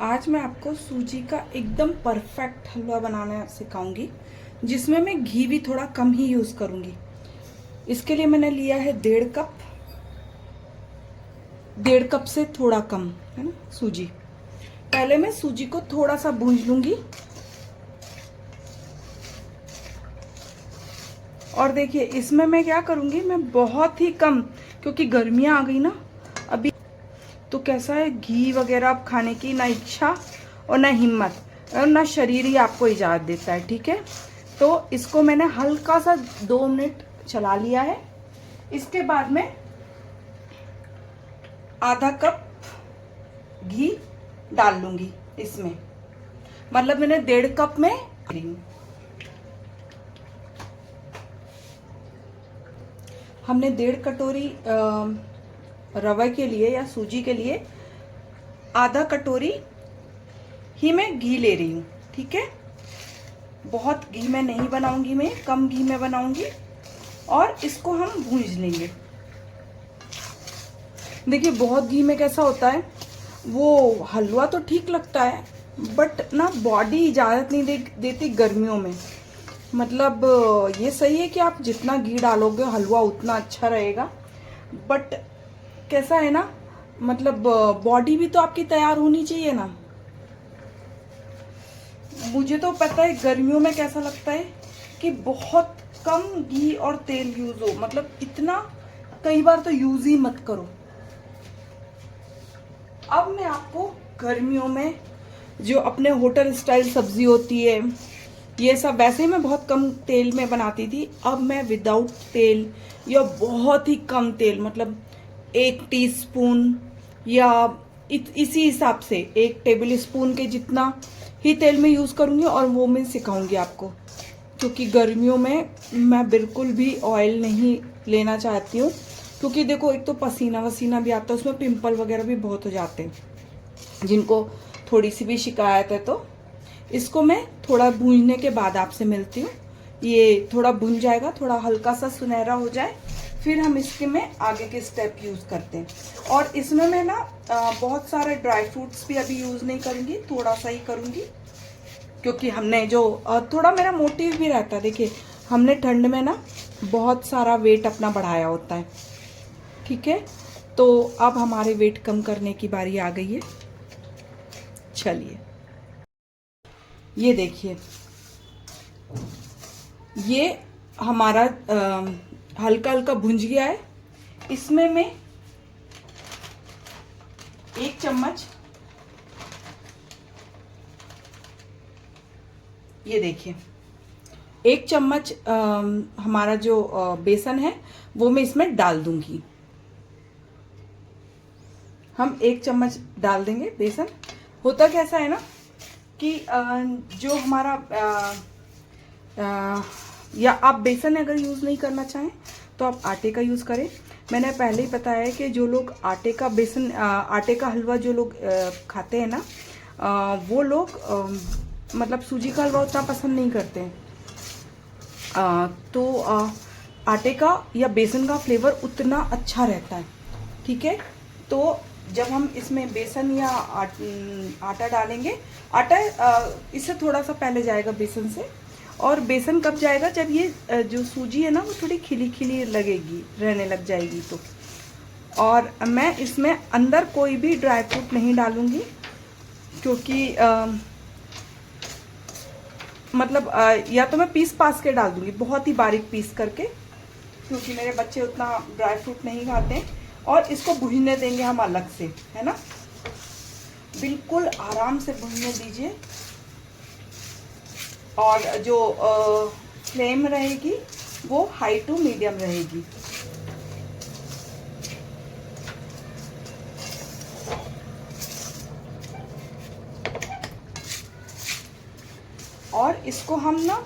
आज मैं आपको सूजी का एकदम परफेक्ट हलवा बनाना सिखाऊंगी, जिसमें मैं घी भी थोड़ा कम ही यूज़ करूंगी। इसके लिए मैंने लिया है 1.5 कप से थोड़ा कम, है ना, सूजी। पहले मैं सूजी को थोड़ा सा भूंज लूंगी। और देखिए इसमें मैं क्या करूंगी, मैं बहुत ही कम, क्योंकि गर्मियां आ गई ना अभी, तो कैसा है, घी वगैरह अब खाने की ना इच्छा और ना हिम्मत और ना शरीर ही आपको इजाज़त देता है। ठीक है, तो इसको मैंने हल्का सा 2 मिनट चला लिया है। इसके बाद में आधा कप घी डाल लूंगी इसमें, मतलब मैंने 1.5 कप में हमने 1.5 कटोरी रवा के लिए या सूजी के लिए आधा कटोरी ही मैं घी ले रही हूँ। ठीक है, बहुत घी में नहीं बनाऊंगी, मैं कम घी में बनाऊंगी। और इसको हम भूंज लेंगे। देखिए बहुत घी में कैसा होता है, वो हलवा तो ठीक लगता है बट ना बॉडी इजाज़त नहीं देती गर्मियों में। मतलब ये सही है कि आप जितना घी डालोगे हलवा उतना अच्छा रहेगा, बट कैसा है ना, मतलब बॉडी भी तो आपकी तैयार होनी चाहिए ना। मुझे तो पता है गर्मियों में कैसा लगता है कि बहुत कम घी और तेल यूज हो, मतलब इतना कई बार तो यूज ही मत करो। अब मैं आपको गर्मियों में जो अपने होटल स्टाइल सब्जी होती है, ये सब वैसे ही मैं बहुत कम तेल में बनाती थी। अब मैं विदाउट तेल या बहुत ही कम तेल, मतलब 1 टीस्पून या इसी हिसाब से 1 टेबल स्पून के जितना ही तेल में यूज़ करूँगी, और वो मैं सिखाऊंगी आपको। क्योंकि गर्मियों में मैं बिल्कुल भी ऑयल नहीं लेना चाहती हूँ, क्योंकि देखो एक तो पसीना वसीना भी आता है, उसमें पिंपल वगैरह भी बहुत हो जाते हैं। जिनको थोड़ी सी भी शिकायत है तो इसको मैं थोड़ा भूनने के बाद आपसे मिलती हूँ। ये थोड़ा भून जाएगा, थोड़ा हल्का सा सुनहरा हो जाए, फिर हम इसके में आगे के स्टेप यूज़ करते हैं। और इसमें मैं ना बहुत सारे ड्राई फ्रूट्स भी अभी यूज़ नहीं करूँगी, थोड़ा सा ही करूँगी। क्योंकि हमने जो थोड़ा मेरा मोटिव भी रहता है, देखिए हमने ठंड में ना बहुत सारा वेट अपना बढ़ाया होता है। ठीक है, तो अब हमारे वेट कम करने की बारी आ गई है। चलिए ये देखिए, ये हमारा हल्का हल्का भुंज गया है। इसमें मैं 1 चम्मच, ये देखिए 1 चम्मच हमारा जो बेसन है वो मैं इसमें डाल दूंगी। हम 1 चम्मच डाल देंगे बेसन। होता कैसा है ना कि जो हमारा या आप बेसन अगर यूज़ नहीं करना चाहें तो आप आटे का यूज़ करें। मैंने पहले ही बताया है कि जो लोग आटे का बेसन आटे का हलवा जो लोग खाते हैं ना, वो लोग मतलब सूजी का हलवा उतना पसंद नहीं करते हैं। तो आटे का या बेसन का फ्लेवर उतना अच्छा रहता है। ठीक है, तो जब हम इसमें बेसन या आटा डालेंगे, आटा इससे थोड़ा सा पहले जाएगा बेसन से। और बेसन कब जाएगा, जब ये जो सूजी है ना वो थोड़ी खिली खिली लगेगी, रहने लग जाएगी तो। और मैं इसमें अंदर कोई भी ड्राई फ्रूट नहीं डालूंगी, क्योंकि मतलब या तो मैं पीस पास के डाल दूंगी, बहुत ही बारीक पीस करके, क्योंकि मेरे बच्चे उतना ड्राई फ्रूट नहीं खाते हैं। और इसको भूनने देंगे हम अलग से, है ना, बिल्कुल आराम से भूनने दीजिए। और जो फ्लेम रहेगी वो हाई टू मीडियम रहेगी। और इसको हम ना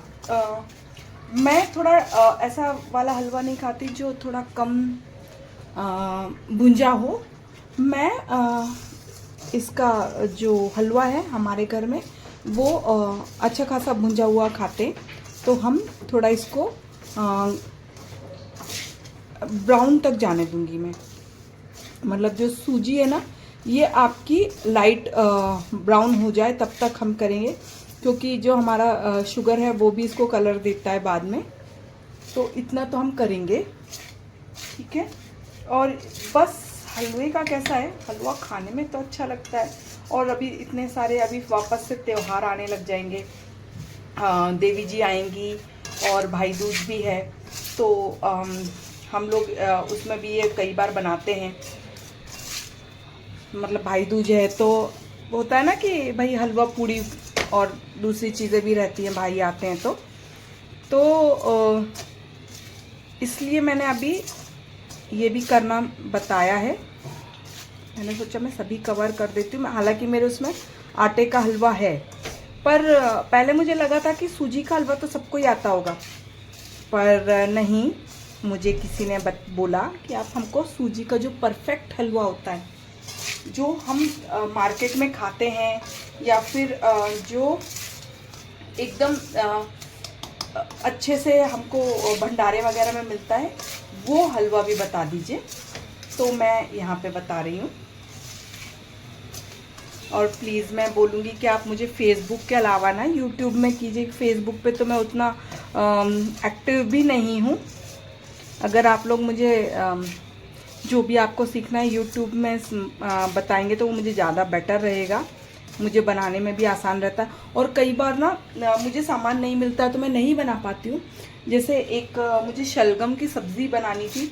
मैं थोड़ा ऐसा वाला हलवा नहीं खाती जो थोड़ा कम भुंजा हो। मैं इसका जो हलवा है हमारे घर में वो अच्छा खासा भुंजा हुआ खाते, तो हम थोड़ा इसको ब्राउन तक जाने दूंगी मैं। मतलब जो सूजी है ना ये आपकी लाइट ब्राउन हो जाए तब तक हम करेंगे, क्योंकि जो हमारा शुगर है वो भी इसको कलर देता है बाद में। तो इतना तो हम करेंगे, ठीक है। और बस हलवे का कैसा है, हलवा खाने में तो अच्छा लगता है। और अभी इतने सारे अभी वापस से त्योहार आने लग जाएंगे, देवी जी आएंगी और भाई दूज भी है। तो हम लोग उसमें भी ये कई बार बनाते हैं, मतलब भाई दूज है तो होता है ना कि भाई हलवा पूड़ी और दूसरी चीज़ें भी रहती हैं, भाई आते हैं तो इसलिए मैंने अभी ये भी करना बताया है। मैंने सोचा मैं सभी कवर कर देती हूँ। हालांकि मेरे उसमें आटे का हलवा है, पर पहले मुझे लगा था कि सूजी का हलवा तो सबको ही आता होगा, पर नहीं, मुझे किसी ने बोला कि आप हमको सूजी का जो परफेक्ट हलवा होता है, जो हम मार्केट में खाते हैं या फिर जो एकदम अच्छे से हमको भंडारे वगैरह में मिलता है, वो हलवा भी बता दीजिए। तो मैं यहाँ पे बता रही हूँ। और प्लीज़ मैं बोलूँगी कि आप मुझे फेसबुक के अलावा ना यूट्यूब में कीजिए। फेसबुक पे तो मैं उतना एक्टिव भी नहीं हूँ। अगर आप लोग मुझे जो भी आपको सीखना है यूट्यूब में बताएंगे तो वो मुझे ज़्यादा बेटर रहेगा, मुझे बनाने में भी आसान रहता है। और कई बार ना मुझे सामान नहीं मिलता है तो मैं नहीं बना पाती हूँ। जैसे एक मुझे शलगम की सब्ज़ी बनानी थी,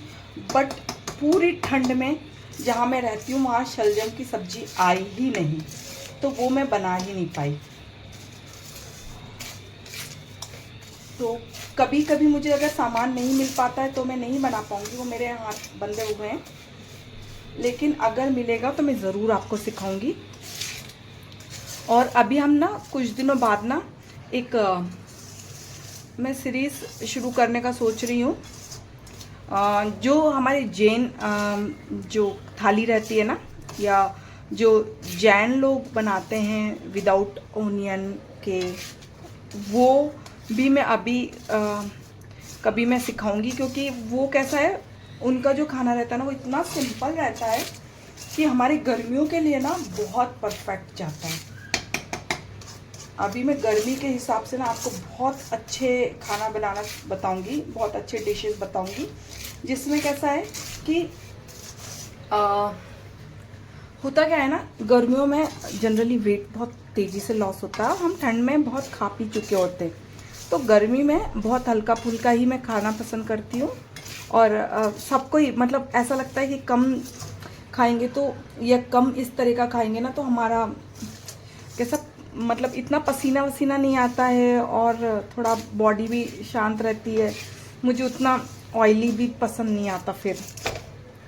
बट पूरी ठंड में जहाँ मैं रहती हूँ वहाँ शलजम की सब्ज़ी आई ही नहीं, तो वो मैं बना ही नहीं पाई। तो कभी कभी मुझे अगर सामान नहीं मिल पाता है तो मैं नहीं बना पाऊँगी, वो मेरे हाथ बंधे हुए हैं। लेकिन अगर मिलेगा तो मैं ज़रूर आपको सिखाऊंगी। और अभी हम ना कुछ दिनों बाद ना एक मैं सीरीज़ शुरू करने का सोच रही हूँ। जो हमारे जैन जो थाली रहती है ना, या जो जैन लोग बनाते हैं विदाउट ओनियन के, वो भी मैं अभी कभी मैं सिखाऊंगी। क्योंकि वो कैसा है, उनका जो खाना रहता है ना वो इतना सिंपल रहता है कि हमारी गर्मियों के लिए ना बहुत परफेक्ट जाता है। अभी मैं गर्मी के हिसाब से ना आपको बहुत अच्छे खाना बनाना बताऊंगी, बहुत अच्छे डिशेस बताऊंगी, जिसमें कैसा है कि होता क्या है ना, गर्मियों में जनरली वेट बहुत तेज़ी से लॉस होता है। हम ठंड में बहुत खा पी चुके होते हैं, तो गर्मी में बहुत हल्का फुल्का ही मैं खाना पसंद करती हूँ। और सबको ही मतलब ऐसा लगता है कि कम खाएंगे तो, या कम इस तरह का खाएंगे ना तो हमारा कैसा, मतलब इतना पसीना वसीना नहीं आता है और थोड़ा बॉडी भी शांत रहती है। मुझे उतना ऑयली भी पसंद नहीं आता फिर।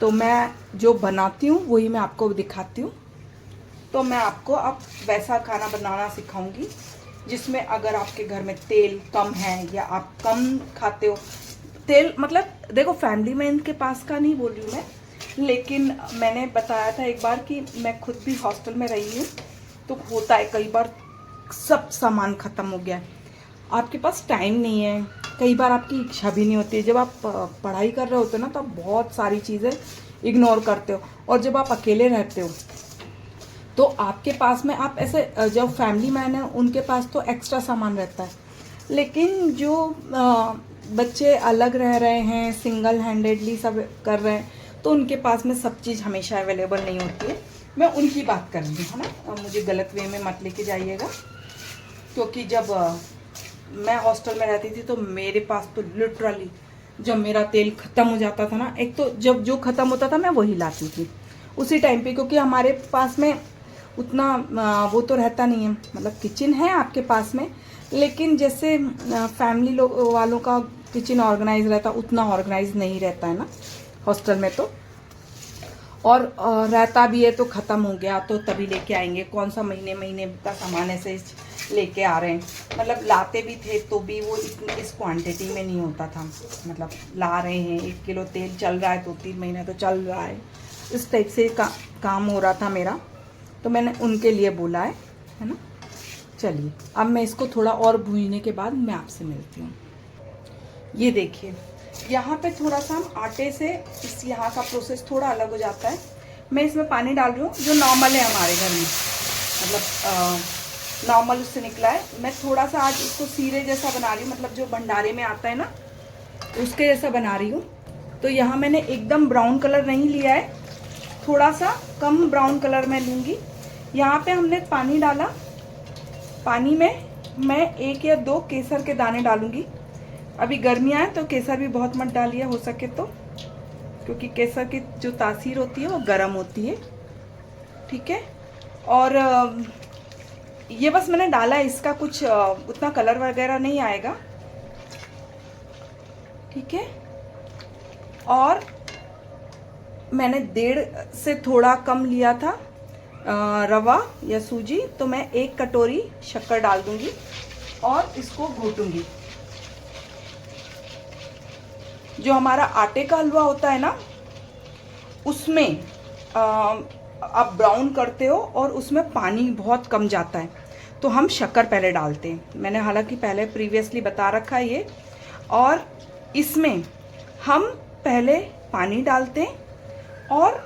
तो मैं जो बनाती हूँ वही मैं आपको दिखाती हूँ। तो मैं आपको अब वैसा खाना बनाना सिखाऊंगी जिसमें अगर आपके घर में तेल कम है या आप कम खाते हो तेल, मतलब देखो फैमिली में इनके पास का नहीं बोल रही हूँ मैं, लेकिन मैंने बताया था एक बार कि मैं खुद भी हॉस्टल में रही हूँ, तो होता है कई बार सब सामान ख़त्म हो गया है, आपके पास टाइम नहीं है, कई बार आपकी इच्छा भी नहीं होती है। जब आप पढ़ाई कर रहे होते हो ना तो आप बहुत सारी चीज़ें इग्नोर करते हो, और जब आप अकेले रहते हो तो आपके पास में आप ऐसे, जब फैमिली मैन है उनके पास तो एक्स्ट्रा सामान रहता है, लेकिन जो बच्चे अलग रह रहे हैं, सिंगल हैंडेडली सब कर रहे हैं, तो उनके पास में सब चीज़ हमेशा अवेलेबल नहीं होती है। मैं उनकी बात कर रही हूँ ना, मुझे गलत वे में मत लेके जाइएगा। क्योंकि जब मैं हॉस्टल में रहती थी तो मेरे पास तो लिटरली जब मेरा तेल ख़त्म हो जाता था ना, एक तो जब जो ख़त्म होता था मैं वही लाती थी उसी टाइम पे, क्योंकि हमारे पास में उतना वो तो रहता नहीं है, मतलब किचन है आपके पास में, लेकिन जैसे फैमिली लोग वालों का किचन ऑर्गेनाइज रहता उतना ऑर्गेनाइज नहीं रहता है ना हॉस्टल में। तो और रहता भी है तो ख़त्म हो गया तो तभी लेके आएंगे, कौन सा महीने महीने का सामान ऐसे लेके आ रहे हैं, मतलब लाते भी थे तो भी वो इस क्वांटिटी में नहीं होता था। मतलब ला रहे हैं 1 किलो तेल, चल रहा है 2-3 महीने तो चल रहा है, इस टाइप से काम हो रहा था मेरा। तो मैंने उनके लिए बोला है ना। चलिए अब मैं इसको थोड़ा और भूनने के बाद मैं आपसे मिलती हूँ। ये देखिए यहाँ पे थोड़ा सा हम आटे से, इस यहाँ का प्रोसेस थोड़ा अलग हो जाता है। मैं इसमें पानी डाल रही हूँ जो नॉर्मल है हमारे घर में, मतलब नॉर्मल उससे निकला है। मैं थोड़ा सा आज इसको सीरे जैसा बना रही हूँ, मतलब जो भंडारे में आता है ना उसके जैसा बना रही हूँ। तो यहाँ मैंने एकदम ब्राउन कलर नहीं लिया है, थोड़ा सा कम ब्राउन कलर में लूँगी। यहाँ पे हमने पानी डाला, पानी में मैं 1 या 2 केसर के दाने डालूँगी। अभी गर्मियाँ हैं तो केसर भी बहुत मत डालिए हो सके तो, क्योंकि केसर की जो तासीर होती है वो गर्म होती है, ठीक है। और ये बस मैंने डाला है, इसका कुछ उतना कलर वगैरह नहीं आएगा, ठीक है। और मैंने 1.5 से थोड़ा कम लिया था रवा या सूजी, तो मैं 1 कटोरी शक्कर डाल दूंगी और इसको घोटूंगी। जो हमारा आटे का हलवा होता है ना, उसमें आप ब्राउन करते हो और उसमें पानी बहुत कम जाता है, तो हम शक्कर पहले डालते हैं। मैंने हालांकि पहले प्रीवियसली बता रखा है ये। और इसमें हम पहले पानी डालते हैं और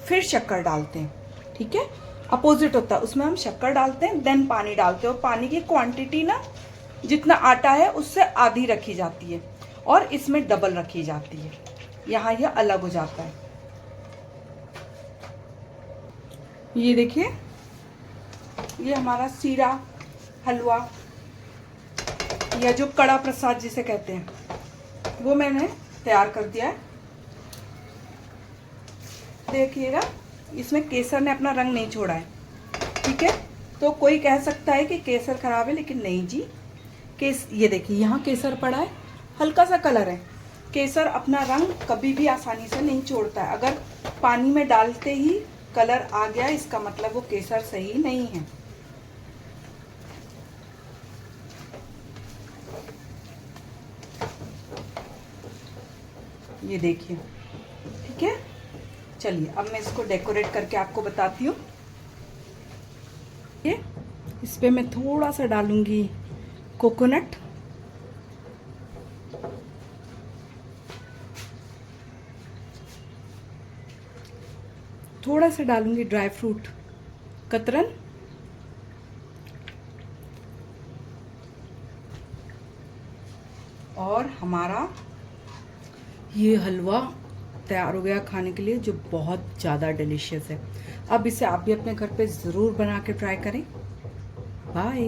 फिर शक्कर डालते हैं, ठीक है। अपोजिट होता है, उसमें हम शक्कर डालते हैं देन पानी डालते हैं, और पानी की क्वांटिटी ना जितना आटा है उससे आधी रखी जाती है और इसमें डबल रखी जाती है, यहाँ यह अलग हो जाता है। ये देखिए, ये हमारा सीरा हलवा या जो कड़ा प्रसाद जिसे कहते हैं वो मैंने तैयार कर दिया है। देखिएगा, इसमें केसर ने अपना रंग नहीं छोड़ा है, ठीक है। तो कोई कह सकता है कि केसर खराब है, लेकिन नहीं जी। ये देखिए, यहाँ केसर पड़ा है, हल्का सा कलर है। केसर अपना रंग कभी भी आसानी से नहीं छोड़ता है। अगर पानी में डालते ही कलर आ गया, इसका मतलब वो केसर सही नहीं है। ये देखिए, ठीक है। चलिए अब मैं इसको डेकोरेट करके आपको बताती हूँ। ये इस पे मैं थोड़ा सा डालूंगी कोकोनट, थोड़ा सा डालूंगी ड्राई फ्रूट कतरन, और हमारा ये हलवा तैयार हो गया खाने के लिए, जो बहुत ज़्यादा डिलीशियस है। अब इसे आप भी अपने घर पे ज़रूर बना के ट्राई करें। बाय।